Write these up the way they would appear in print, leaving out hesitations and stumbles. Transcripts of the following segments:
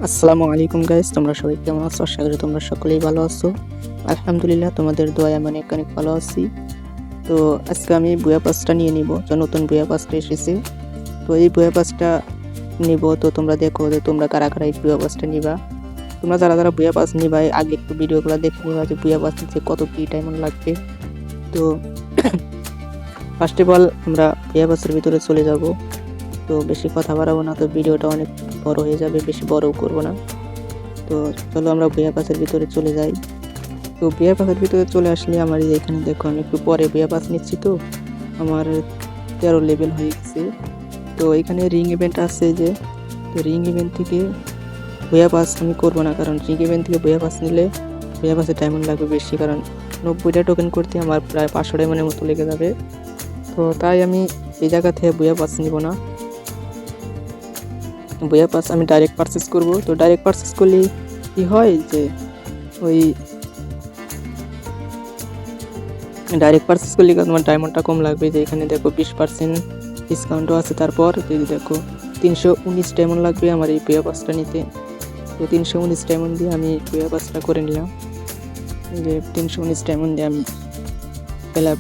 আসসালামু আলাইকুম গাইস, তোমরা সবাই কেমন আছো? আশা করি তোমরা সকলেই ভালো আছো। আলহামদুলিল্লাহ, তোমাদের দোয়ায় আমি অনেক অনেক ভালো আছি। তো আজকে আমি বুয়া পাসটা নিয়ে নিব, যে নতুন বুয়া পাসটা এসেছে। তো এই বুয়া পাসটা নিব, তো তোমরা দেখো যে তোমরা কারা কারা এই বুয়া পাসটা নিবা। তোমরা যারা যারা বুয়া পাস নিবা আগে একটু ভিডিওগুলো দেখে নিবা যে বুয়া পাস নিতে কত কি টাইম লাগবে। তো ফার্স্ট অফ অল আমরা বুয়া পাসের ভিতরে চলে যাব। তো বেশি কথা বাড়াবো না, তো ভিডিওটা অনেক বড় হয়ে যাবে, বেশি বড়ও করবো না। তো চলো আমরা বুয়া পাসের ভিতরে চলে যাই। তো বুয়া পাসের ভিতরে চলে আসলে আমার এখানে দেখো, আমি একটু পরে বুয়া পাস নিচ্ছি, তো আমার 13 লেভেল হয়ে গেছে। তো এখানে রিং ইভেন্ট আছে যে, তো রিং ইভেন্ট থেকে বুয়া পাস আমি করবো না, কারণ রিং ইভেন্ট থেকে বুয়া পাস নিলে বুয়া পাসের ডায়মন্ড লাগবে বেশি, কারণ 90টা টোকেন করতে আমার প্রায় 500 ডায়মন্ডের মতো লেগে যাবে। তো তাই আমি এই জায়গা থেকে বুয়া পাস নিব না। বুয়া পাস আমি ডাইরেক্ট পারচেস করব। তো ডাইরেক্ট পারচেস করলে কি হয় যে ওই ডাইরেক্ট পারচেস করলে তোমার ডায়মন্ডটা কম লাগবে, যে এখানে দেখো 20% ডিসকাউন্টও আছে। তারপর যদি দেখো 319 ডায়মন্ড লাগবে আমার এই বুয়া পাসটা নিতে। তো 319 ডায়মন্ড দিয়ে আমি বুয়া পাসটা করে নিলাম। যে 319 ডায়মন্ড দিয়ে আমি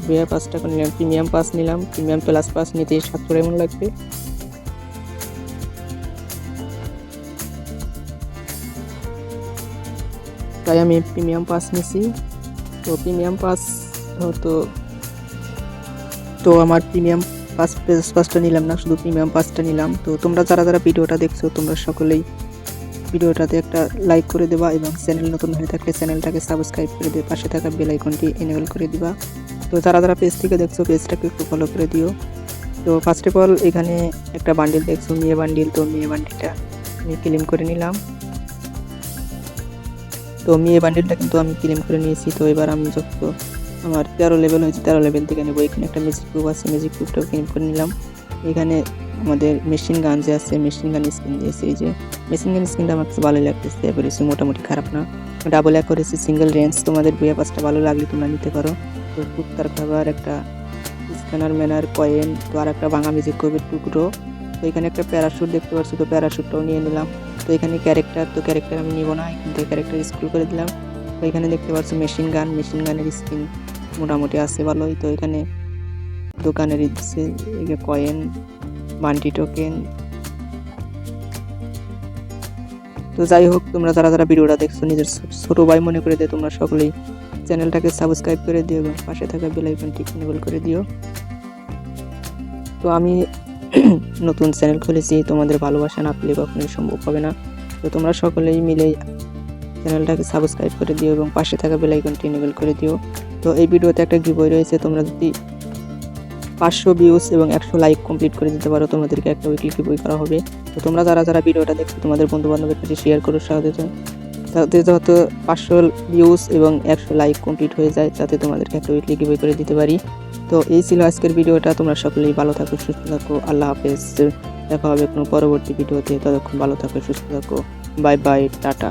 বুয়া পাসটা করে নিলাম। প্রিমিয়াম পাস নিলাম, প্রিমিয়াম প্লাস পাস নিতে 700 ডায়মন্ড লাগবে। তাই আমি প্রিমিয়াম পাস নিছি। তো প্রিমিয়াম পাস তো তো আমার প্রিমিয়াম পাসটা নিলাম না, শুধু প্রিমিয়াম পাসটা নিলাম। তো তোমরা যারা যারা ভিডিওটা দেখছো তোমরা সকলেই ভিডিওটাতে একটা লাইক করে দেবা, এবং চ্যানেল নতুন হয়ে থাকলে চ্যানেলটাকে সাবস্ক্রাইব করে দিয়ে পাশে থাকা বেল আইকনটি এনেবল করে দিবা। তো যারা যারা পেজ থেকে দেখছো পেজটাকে একটু ফলো করে দিও। তো ফার্স্ট অফ অল এখানে একটা বান্ডিল দেখছো, মেয়ে বান্ডিল। তো মেয়ে বান্ডিলটা আমি ক্লেম করে নিলাম। তো মেয়ে বান্ডিলটা কিন্তু আমি ক্লেম করে নিয়েছি। তো এবার আমি যত আমার 13 লেভেল হয়েছে, 13 লেভেল থেকে নেবো। এখানে একটা ম্যাজিক কিউব আছে, ম্যাজিক কিউবটাও ক্লেম করে নিলাম। এখানে আমাদের মেশিন গান যে আছে, মেশিন গান স্কিন দিয়েছে। এই যে মেশিন গান স্কিনটা আমার কাছে ভালো লাগতেছে, এবারেছি মোটামুটি খারাপ না। ডাবল এক করেছি, সিঙ্গেল রেঞ্জ। তোমাদের বুয়া পাসটা ভালো লাগলে তোমরা নিতে পারো। তো কুত্তার খাবার, একটা স্ক্যানার ম্যানার কয়েন, তো আর একটা ভাঙা ম্যাজিক কিউবের টুকরো। তো এখানে একটা প্যারাশুট দেখতে পাচ্ছি, তো প্যারাশুটটাও নিয়ে নিলাম। তো এখানে ক্যারেক্টার, তো ক্যারেক্টার আমি নিব না, এখান থেকে ক্যারেক্টার স্ক্রল করে দিলাম। তো এখানে দেখতে পাচ্ছি মেশিন গান, মেশিন গানের স্কিন মোটামুটি আছে ভালোই। তো এখানে দোকানের দিচ্ছে কয়েন, মাল্টি টোকেন। তো যাই হোক, তোমরা যারা যারা ভিডিওটা দেখছো নিজের ছোট ভাই মনে করে দিয়ে তোমরা সকলেই চ্যানেলটাকে সাবস্ক্রাইব করে দিও এবং পাশে থাকা বেল আইকনটি এনেবল করে দিও। তো আমি নতুন চ্যানেল খুলেছি, তোমাদের ভালোবাসা না পেলে কখনোই সম্ভব হবে না। তো তোমরা সকলেই মিলে চ্যানেলটাকে সাবস্ক্রাইব করে দিও এবং পাশে থাকা বেল আইকনটি এনেবল করে দিও। তো এই ভিডিওতে একটা গিভওয়ে রয়েছে, তোমরা যদি 500 ভিউজ এবং 100 লাইক কমপ্লিট করে দিতে পারো তোমাদেরকে একটা উইকলি গিভওয়ে করা হবে। তো তোমরা যারা যারা ভিডিওটা দেখছো তোমাদের বন্ধু বান্ধবের কাছে শেয়ার করো, যাতে যত 500 ভিউজ এবং 100 লাইক কমপ্লিট হয়ে যায়, যাতে তোমাদেরকে একটা উইকলি গিভওয়ে করে দিতে পারি। তো এই ছিল আজকের ভিডিওটা। তোমরা সকলেই ভালো থাকো, সুস্থ থাকো। আল্লাহ হাফেজ। দেখা হবে কোনো পরবর্তী ভিডিওতে। ততক্ষণ ভালো থাকো, সুস্থ থাকো। Bye bye, tata.